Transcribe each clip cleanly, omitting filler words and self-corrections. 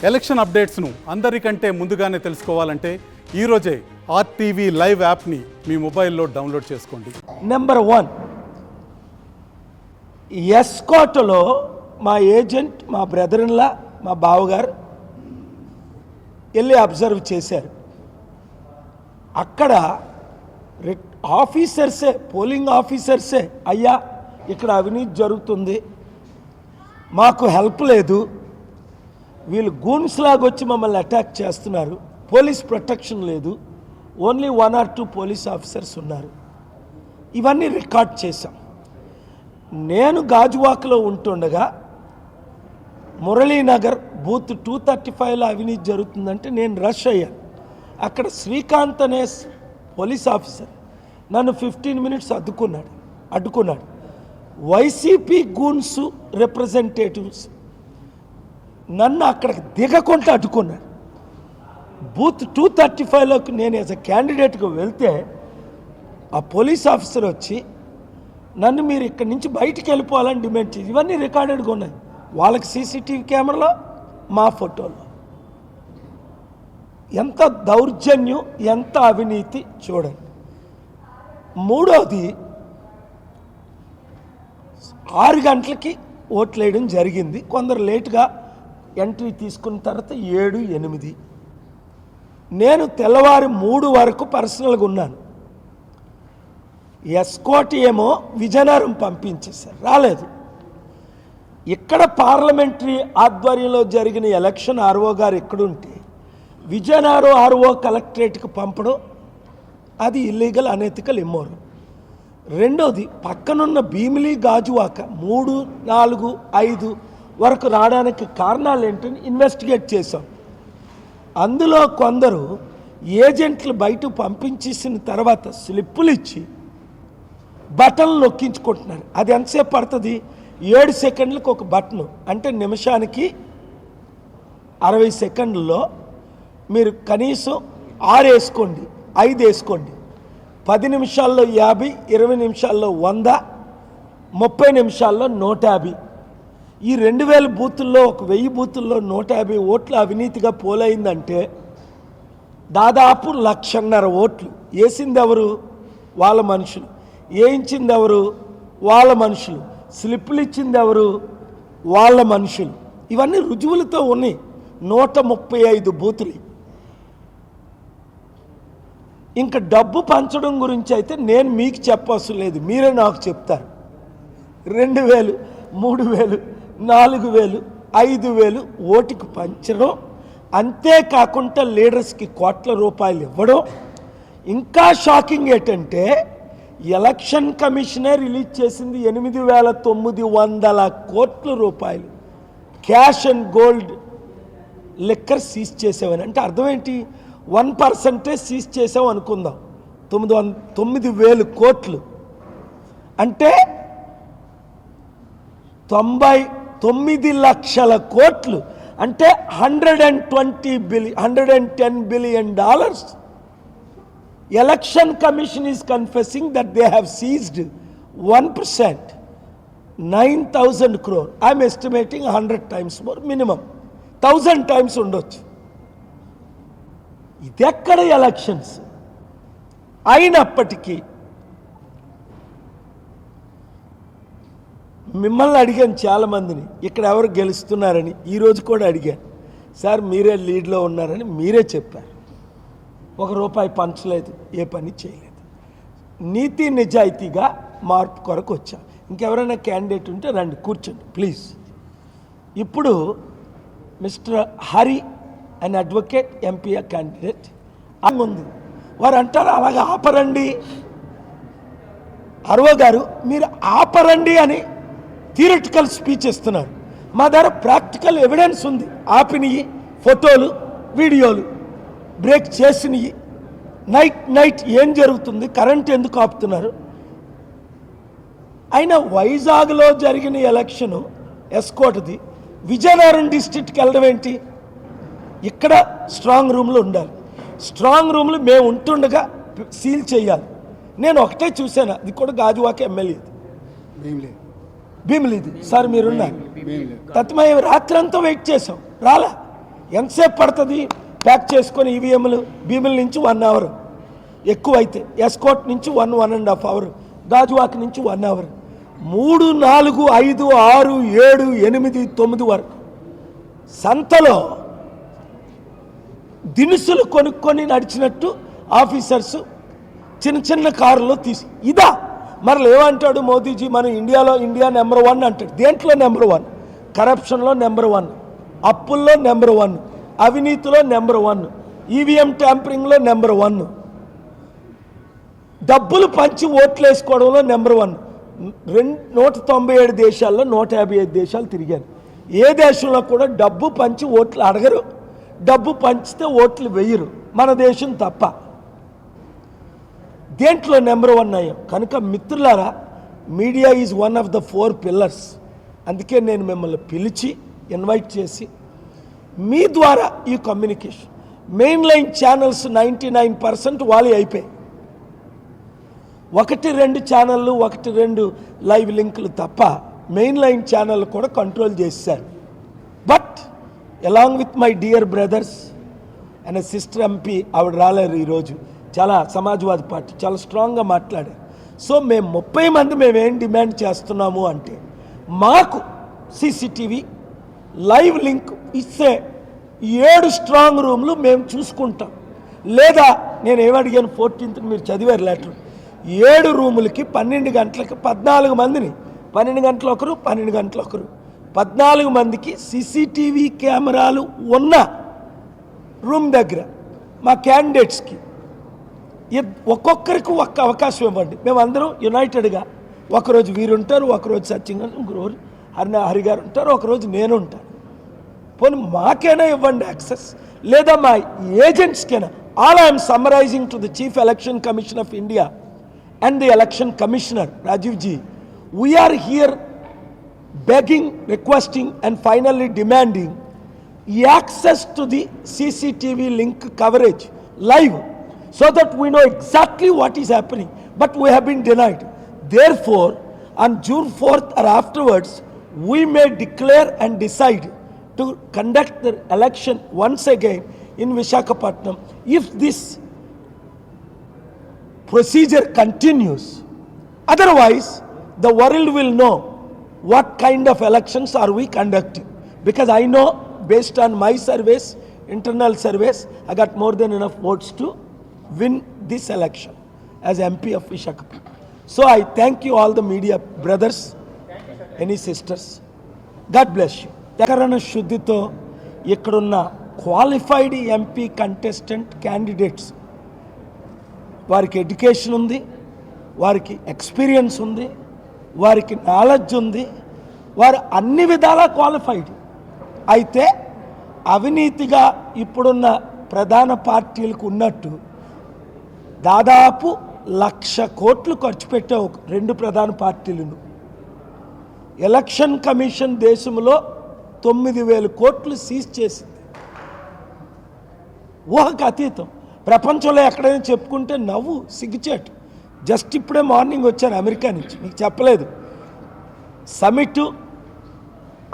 Election అప్డేట్స్ను అందరికంటే ముందుగానే తెలుసుకోవాలంటే ఈరోజే RTV లైవ్ యాప్ని మీ మొబైల్లో డౌన్లోడ్ చేసుకోండి. నెంబర్ 1, ఎస్కాట్లో మా ఏజెంట్, మా బ్రదర్లా, మా బావగారు వెళ్ళి అబ్జర్వ్ చేశారు. అక్కడ ఆఫీసర్సే, పోలింగ్ ఆఫీసర్సే, అయ్యా ఇక్కడ అవినీతి జరుగుతుంది, మాకు హెల్ప్ లేదు, వీళ్ళు గూన్స్ లాగా వచ్చి మమ్మల్ని అటాక్ చేస్తున్నారు, పోలీస్ ప్రొటెక్షన్ లేదు, ఓన్లీ 1 or 2 పోలీస్ ఆఫీసర్స్ ఉన్నారు. ఇవన్నీ రికార్డ్ చేశాం. నేను గాజువాకలో ఉంటుండగా మురళీనగర్ బూత్ 235లో అవినీతి జరుగుతుందంటే నేను రష్ అయ్యాను. అక్కడ శ్రీకాంత్ అనే పోలీస్ ఆఫీసర్ నన్ను 15 minutes అడ్డుకున్నాడు. వైసీపీ గూన్స్ రిప్రజెంటేటివ్స్ నన్ను అక్కడికి దిగకుండా అడ్డుకున్నాడు. బూత్ 235లోకి నేను యాజ్ అ క్యాండిడేట్గా వెళ్తే ఆ పోలీస్ ఆఫీసర్ వచ్చి నన్ను మీరు ఇక్కడి నుంచి బయటికి వెళ్ళిపోవాలని డిమాండ్ చేసి, ఇవన్నీ రికార్డెడ్గా ఉన్నాయి. వాళ్ళకి CCTV కెమెరాలో, మా ఫోటోలో. ఎంత దౌర్జన్యం, ఎంత అవినీతి చూడండి. మూడోది, 6 గంటలకి ఓట్లు వేయడం జరిగింది. కొందరు లేటుగా ఎంట్రీ తీసుకున్న తర్వాత 7, 8. నేను తెల్లవారి 3 వరకు పర్సనల్గా ఉన్నాను. ఎస్కోట్ ఏమో విజయనగరం పంపించేశారు, రాలేదు. ఇక్కడ పార్లమెంటరీ ఆధ్వర్యంలో జరిగిన ఎలక్షన్ RO గారు ఎక్కడుంటే విజయనగరం RO కలెక్టరేట్కి పంపడం అది ఇల్లీగల్, అనెతికల్, ఇమ్మోరల్. రెండోది, పక్కనున్న భీమిలి, గాజువాక 3, 4, 5 వరకు రావడానికి కారణాలు ఏంటని ఇన్వెస్టిగేట్ చేశాం. అందులో కొందరు ఏజెంట్లు బయట పంపించేసిన తర్వాత స్లిప్పులు ఇచ్చి బటన్లు నొక్కించుకుంటున్నారు. అది ఎంతసేపు పడుతుంది? 7 సెకండ్లకు ఒక బటను, అంటే నిమిషానికి 60 సెకండ్లలో మీరు కనీసం 6 వేసుకోండి, 5 వేసుకోండి. 10 నిమిషాల్లో 50, 20 నిమిషాల్లో 100, 30 నిమిషాల్లో 150. ఈ 2000 బూతుల్లో, ఒక 1000 బూతుల్లో 150 ఓట్లు అవినీతిగా పోలైందంటే దాదాపు 1,50,000 ఓట్లు. వేసింది ఎవరు? వాళ్ళ మనుషులు. వేయించింది ఎవరు? వాళ్ళ మనుషులు. స్లిప్పులు ఇచ్చింది ఎవరు? వాళ్ళ మనుషులు. ఇవన్నీ రుజువులతో ఉన్నాయి. 135 బూతులు. ఇంకా డబ్బు పంచడం గురించి అయితే నేను మీకు చెప్పవలసిన లేదు, మీరే నాకు చెప్తారు. 2,000, 3,000, 4,000, 5,000 ఓటుకు పంచడం, అంతేకాకుండా లీడర్స్కి కోట్ల రూపాయలు ఇవ్వడం. ఇంకా షాకింగ్ ఏంటంటే ఎలక్షన్ కమిషనే రిలీజ్ చేసింది 8,900 కోట్ల రూపాయలు cash and gold liquor seize చేసామని. అంటే అర్థం ఏంటి? 1% సీజ్ చేసాం అనుకుందాం, 9,000 కోట్లు అంటే 99 లక్షల కోట్లు, అంటే $110 billion. Election Commission is confessing that they have seized 1%, 9,000 crore. I am estimating 100 times more, minimum 1,000 times ఉండొచ్చు. ఇదెక్కడ ఎలక్షన్స్? అయినప్పటికీ మిమ్మల్ని అడిగాను చాలామందిని, ఇక్కడ ఎవరు గెలుస్తున్నారని. ఈరోజు కూడా అడిగాను, సార్ మీరే లీడ్లో ఉన్నారని మీరే చెప్పారు. ₹1 పంచలేదు, ఏ పని చేయలేదు. నీతి నిజాయితీగా మార్పు కొరకు వచ్చాం. ఇంకెవరైనా క్యాండిడేట్ ఉంటే రండి, కూర్చోండి ప్లీజ్. ఇప్పుడు mister Hari and advocate MP candidate ఉంది. వారు అంటారు అలాగే ఆపరండి. RO గారు మీరు ఆపరండి అని థియరిటికల్ స్పీచ్ ఇస్తున్నారు. మా దగ్గర ప్రాక్టికల్ ఎవిడెన్స్ ఉంది. ఆపినవి ఫోటోలు, వీడియోలు, బ్రేక్ చేసినవి, నైట్ ఏం జరుగుతుంది, కరెంట్ ఎందుకు ఆపుతున్నారు. అయినా వైజాగ్లో జరిగిన ఎలక్షను ఎస్కోట్ది, విజయనగరం డిస్ట్రిక్ట్కి వెళ్ళడం ఏంటి? ఇక్కడ స్ట్రాంగ్ రూమ్లో ఉండాలి. స్ట్రాంగ్ రూమ్లు మేము ఉంటుండగా సీల్ చేయాలి. నేను ఒకటే చూశాను, అది కూడా గాజువాక ఎమ్మెల్యేది, భీమిలీది. సార్ మీరున్నారు. తత్మయ రాత్రంతా వెయిట్ చేసాం, రాలా. ఎంతసేపు పడుతుంది ప్యాక్ చేసుకొని ఈవీఎంలు భీముల నుంచి 1 అవర్, ఎక్కువైతే ఎస్కోట్ నుంచి 1.5 అవర్, గాజువాక్ నుంచి 1 అవర్, 3, 4, 5, 6, 7, 8, 9 వరకు సంతలో దినుసులు కొనుక్కొని నడిచినట్టు ఆఫీసర్స్ చిన్న చిన్న కారులో తీసి ఇదా మరి ఏమంటాడు మోదీజీ, మనం ఇండియా నెంబర్ 1 అంటాడు. దేంట్లో నెంబర్ 1? కరప్షన్లో నెంబర్ 1, అప్పుల్లో నెంబర్ 1, అవినీతిలో నెంబర్ 1, ఈవీఎం ట్యాంపరింగ్లో నెంబర్ 1, డబ్బులు పంచి ఓట్లు వేసుకోవడంలో నెంబర్ 1. 197 దేశాల్లో 155 దేశాలు తిరిగాను. ఏ దేశంలో కూడా డబ్బు పంచి ఓట్లు అడగరు, డబ్బు పంచితే ఓట్లు వేయరు, మన దేశం తప్ప. దేంట్లో నెంబర్ 1 అయ్యాం. కనుక మిత్రులారా, media is one of the 4 pillars. అందుకే నేను మిమ్మల్ని పిలిచి ఇన్వైట్ చేసి మీ ద్వారా ఈ కమ్యూనికేషన్, మెయిన్ లైన్ ఛానల్స్ 99% వాళ్ళే అయిపోయాయి. 1-2 ఛానళ్ళు, 1-2 లైవ్ లింకులు తప్ప మెయిన్ లైన్ ఛానల్ కూడా కంట్రోల్ చేశారు. But along with my dear brothers and sister MP, ఆవిడ రాలేరు ఈరోజు, చాలా సమాజ్వాదీ పార్టీ చాలా స్ట్రాంగ్గా మాట్లాడారు. సో మేము 30 మంది మేమేం డిమాండ్ చేస్తున్నాము అంటే, మాకు సీసీటీవీ లైవ్ లింక్ ఇస్తే 7 స్ట్రాంగ్ రూమ్లు మేము చూసుకుంటాం. లేదా నేను ఏమడిగాను 14th మీరు చదివారు లెటర్, 7 రూములకి 12 గంటలకి 14 మందిని, 12 గంటలు ఒకరు, 12 గంటలు ఒకరు, 14 మందికి సీసీటీవీ కెమెరాలు ఉన్న రూమ్ దగ్గర మా క్యాండిడేట్స్కి ఒక్కొక్కరికి ఒక్క అవకాశం ఇవ్వండి. మేమందరం యునైటెడ్గా, ఒకరోజు వీరుంటారు, ఒకరోజు సత్యం గారు, ఇంకొకరోజు హరి గారు ఉంటారు, ఒకరోజు నేను ఉంటాను. పోనీ మాకైనా ఇవ్వండి యాక్సెస్, లేదా మా ఏజెంట్స్కైనా. All I'm summarising to the chief election commission of India and the election commissioner Rajiv ji, we are here begging, requesting and finally demanding access to the CCTV link coverage live, so that we know exactly what is happening, but we have been denied. Therefore on June 4th or afterwards we may declare and decide to conduct the election once again in Visakhapatnam if this procedure continues. Otherwise the world will know what kind of elections are we conducting, because I know based on my surveys, internal surveys, I got more than enough votes to win this election as MP of Visakhapatnam. So I thank you all the media brothers, any sisters, God bless you. త్యాగరణ శుద్ధితో ఇక్కడున్న qualified MP contestant candidates, వారికి education ఉంది, వారికి experience ఉంది, వారికి knowledge ఉంది, వారు అన్ని విధాలా క్వాలిఫైడ్. అయితే అవినీతిగా ఇప్పుడున్న ప్రధాన పార్టీలకు ఉన్నట్టు దాదాపు 1,00,000 కోట్లు ఖర్చు పెట్టే 2 ప్రధాన పార్టీలను. ఎలక్షన్ కమిషన్ దేశంలో 9,000 కోట్లు సీజ్ చేసింది. ఊహకు అతీతం. ప్రపంచంలో ఎక్కడైనా చెప్పుకుంటే నవ్వు, సిగ్గుచేటు. జస్ట్ ఇప్పుడే మార్నింగ్ వచ్చాను అమెరికా నుంచి, మీకు చెప్పలేదు. సమిట్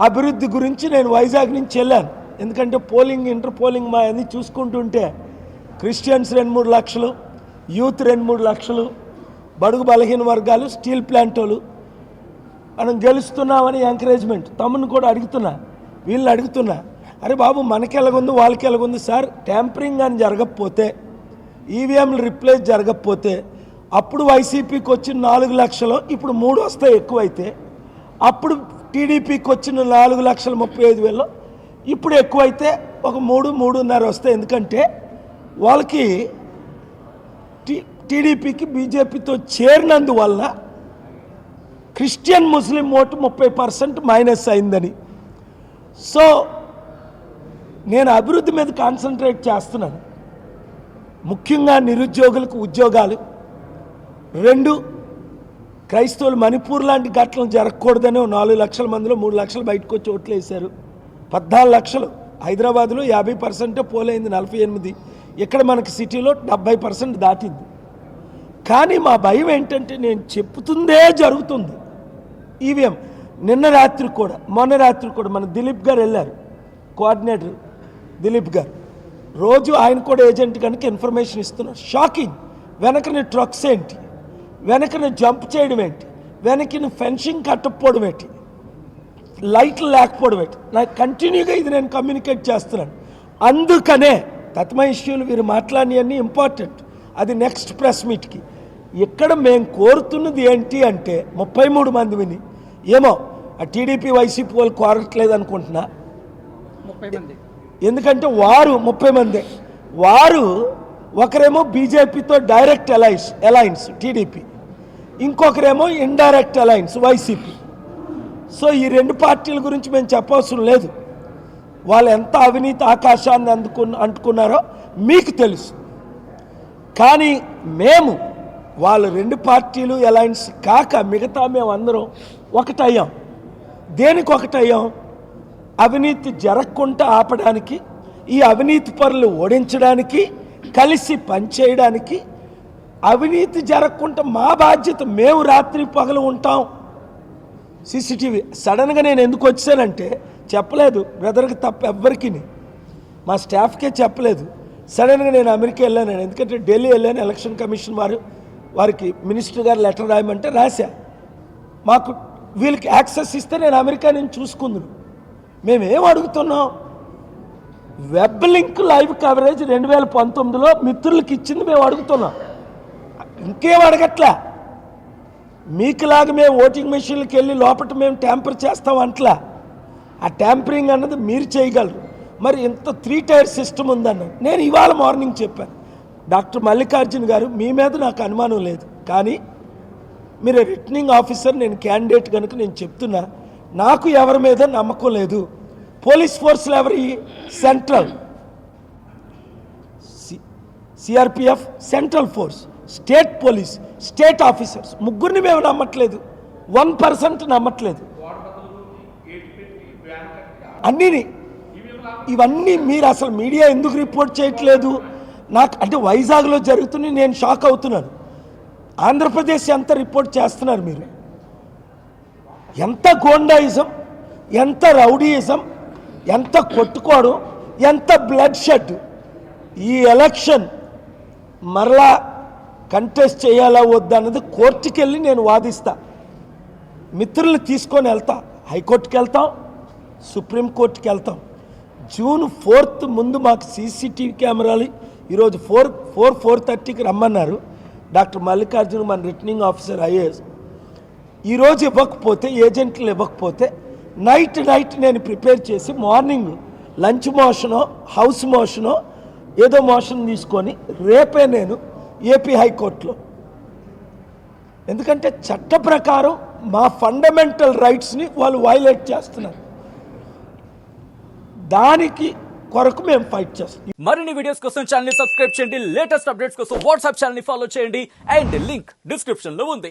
అభివృద్ధి గురించి నేను వైజాగ్ నుంచి వెళ్ళాను. ఎందుకంటే పోలింగ్, ఇంటర్ పోలింగ్ మా అన్ని చూసుకుంటుంటే క్రిస్టియన్స్ 2-3 లక్షలు, యూత్ 2-3 లక్షలు, బడుగు బలహీన వర్గాలు, స్టీల్ ప్లాంట్ వాళ్ళు, మనం గెలుస్తున్నామని ఎంకరేజ్మెంట్. తమ్ముని కూడా అడుగుతున్నా, వీళ్ళు అడుగుతున్నా, అరే బాబు మనకి ఎలాగుంది వాళ్ళకి ఎలాగుంది సార్, ట్యాంపరింగ్ అని జరగకపోతే, ఈవీఎంలు రిప్లేస్ జరగకపోతే, అప్పుడు వైసీపీకి వచ్చిన 4 లక్షలు ఇప్పుడు 3 వస్తాయి ఎక్కువైతే, అప్పుడు టీడీపీకి వచ్చిన 4,35,000 ఇప్పుడు ఎక్కువైతే ఒక 3-3.5 వస్తాయి. ఎందుకంటే వాళ్ళకి టీడీపీకి బీజేపీతో చేరినందువల్ల క్రిస్టియన్ ముస్లిం ఓటు 30% మైనస్ అయిందని. సో నేను అభివృద్ధి మీద కాన్సన్ట్రేట్ చేస్తున్నాను. ముఖ్యంగా నిరుద్యోగులకు ఉద్యోగాలు. 2, క్రైస్తవులు మణిపూర్ లాంటి ఘటనలు జరగకూడదని 4 లక్షల మందిలో 3 లక్షలు బయటకు వచ్చి ఓట్లు వేశారు. 14 లక్షలు హైదరాబాద్లో 50% పోలైంది, 48. ఇక్కడ మనకి సిటీలో 70% దాటింది. కానీ మా భయం ఏంటంటే నేను చెప్తుందే జరుగుతుంది. ఈవీఎం మొన్న రాత్రి కూడా మన దిలీప్ గారు వెళ్ళారు, కోఆర్డినేటర్ దిలీప్ గారు రోజు ఆయన కూడా ఏజెంట్ కనుక ఇన్ఫర్మేషన్ ఇస్తున్నారు. షాకింగ్. వెనకని ట్రక్స్ ఏంటి, వెనకని జంప్ చేయడం ఏంటి, వెనకని ఫెన్సింగ్ కట్టకపోవడం ఏంటి, లైట్లు లేకపోవడం ఏంటి, నాకు కంటిన్యూగా ఇది నేను కమ్యూనికేట్ చేస్తున్నాను. అందుకనే తత్మ ఇష్యూలు వీరు మాట్లాడినవన్నీ ఇంపార్టెంట్. అది నెక్స్ట్ ప్రెస్ మీట్కి. ఇక్కడ మేము కోరుతున్నది ఏంటి అంటే 33 మంది విని ఏమో ఆ టీడీపీ వైసీపీ వాళ్ళు కోరట్లేదు అనుకుంటున్నా. 30 మంది ఎందుకంటే వారు 30 మంది, వారు ఒకరేమో బీజేపీతో డైరెక్ట్ అలయన్స్ టీడీపీ, ఇంకొకరేమో ఇండైరెక్ట్ అలయన్స్ వైసీపీ. సో ఈ 2 పార్టీల గురించి మేము చెప్పవసరం లేదు. వాళ్ళు ఎంత అవినీతి ఆకాశాన్ని అంటుకున్నారో మీకు తెలుసు. కానీ మేము వాళ్ళు 2 పార్టీలు అలయన్స్ కాక మిగతా మేము అందరం ఒకటయ్యాం. దేనికి ఒకటయ్యాం? అవినీతి జరగకుండా ఆపడానికి, ఈ అవినీతి పరులు ఓడించడానికి, కలిసి పనిచేయడానికి. అవినీతి జరగకుండా మా బాధ్యత, మేము రాత్రి పగలు ఉంటాం. సీసీటీవీ సడన్గా నేను ఎందుకు వచ్చానంటే చెప్పలేదు బ్రదర్కి తప్ప ఎవ్వరికి, మా స్టాఫ్కే చెప్పలేదు. సడన్గా నేను అమెరికా వెళ్ళాను. ఎందుకంటే ఢిల్లీ వెళ్ళాను. ఎలక్షన్ కమిషన్ వారికి మినిస్టర్ గారు లెటర్ రాయమంటే రాశా. మాకు వీళ్ళకి యాక్సెస్ ఇస్తే నేను అమెరికా నుంచి చూసుకుందును. మేమేం అడుగుతున్నాం? వెబ్ లింక్ లైవ్ కవరేజ్ 2019లో మిత్రులకి ఇచ్చింది మేము అడుగుతున్నాం. ఇంకేం అడగట్లా. మీకులాగా మేము ఓటింగ్ మెషిన్లకు వెళ్ళి లోపల మేము ట్యాంపర్ చేస్తాం అంట్లా. ఆ ట్యాంపరింగ్ అన్నది మీరు చేయగలరు. మరి ఇంత 3 టైర్ సిస్టమ్ ఉందన్న నేను ఇవాళ మార్నింగ్ చెప్పాను. డాక్టర్ మల్లికార్జున్ గారు, మీ మీద నాకు అనుమానం లేదు, కానీ మీరు రిటర్నింగ్ ఆఫీసర్, నేను క్యాండిడేట్ కనుక నేను చెప్తున్నా, నాకు ఎవరి మీద నమ్మకం లేదు. పోలీస్ ఫోర్స్లో ఎవరి? Central CRPF, central force, state police, state officers, ముగ్గురిని మేము నమ్మట్లేదు. 1% నమ్మట్లేదు. అన్నీని ఇవన్నీ మీరు అసలు మీడియా ఎందుకు రిపోర్ట్ చేయట్లేదు? నాకు అంటే వైజాగ్లో జరుగుతుంది, నేను షాక్ అవుతున్నాను. ఆంధ్రప్రదేశ్ ఎంత రిపోర్ట్ చేస్తున్నారు మీరు? ఎంత గోండాయిజం, ఎంత రౌడీయిజం, ఎంత కొట్టుకోవడం, ఎంత బ్లడ్ షెడ్. ఈ ఎలక్షన్ మరలా కంటెస్ట్ చేయాలా వద్దా అన్నది కోర్టుకి వెళ్ళి నేను వాదిస్తా. మిత్రులు తీసుకొని వెళ్తా, హైకోర్టుకి వెళ్తాం, సుప్రీంకోర్టుకి వెళ్తాం. జూన్ 4th ముందు మాకు సీసీటీవీ కెమెరాలు ఈరోజు 4:30కి రమ్మన్నారు. డాక్టర్ మల్లికార్జున్ మన రిటర్నింగ్ ఆఫీసర్ ఐఏఎస్. ఈరోజు ఇవ్వకపోతే, ఏజెంట్లు ఇవ్వకపోతే నైట్ నేను ప్రిపేర్ చేసి మార్నింగ్ లంచ్ మోషనో హౌస్ మోషనో ఏదో మోషన్ తీసుకొని రేపే నేను ఏపీ హైకోర్టులో, ఎందుకంటే చట్ట ప్రకారం మా ఫండమెంటల్ రైట్స్ని వాళ్ళు వైలేట్ చేస్తున్నారు. దానికి కొరకు మేము ఫైట్ చేస్తాం. మరిన్ని వీడియోస్ కోసం ఛానల్ ని సబ్స్క్రైబ్ చేయండి. లేటెస్ట్ అప్డేట్స్ కోసం వాట్సాప్ ఛానల్ ని ఫాలో చేయండి. అండ్ లింక్ డిస్క్రిప్షన్ లో ఉంది.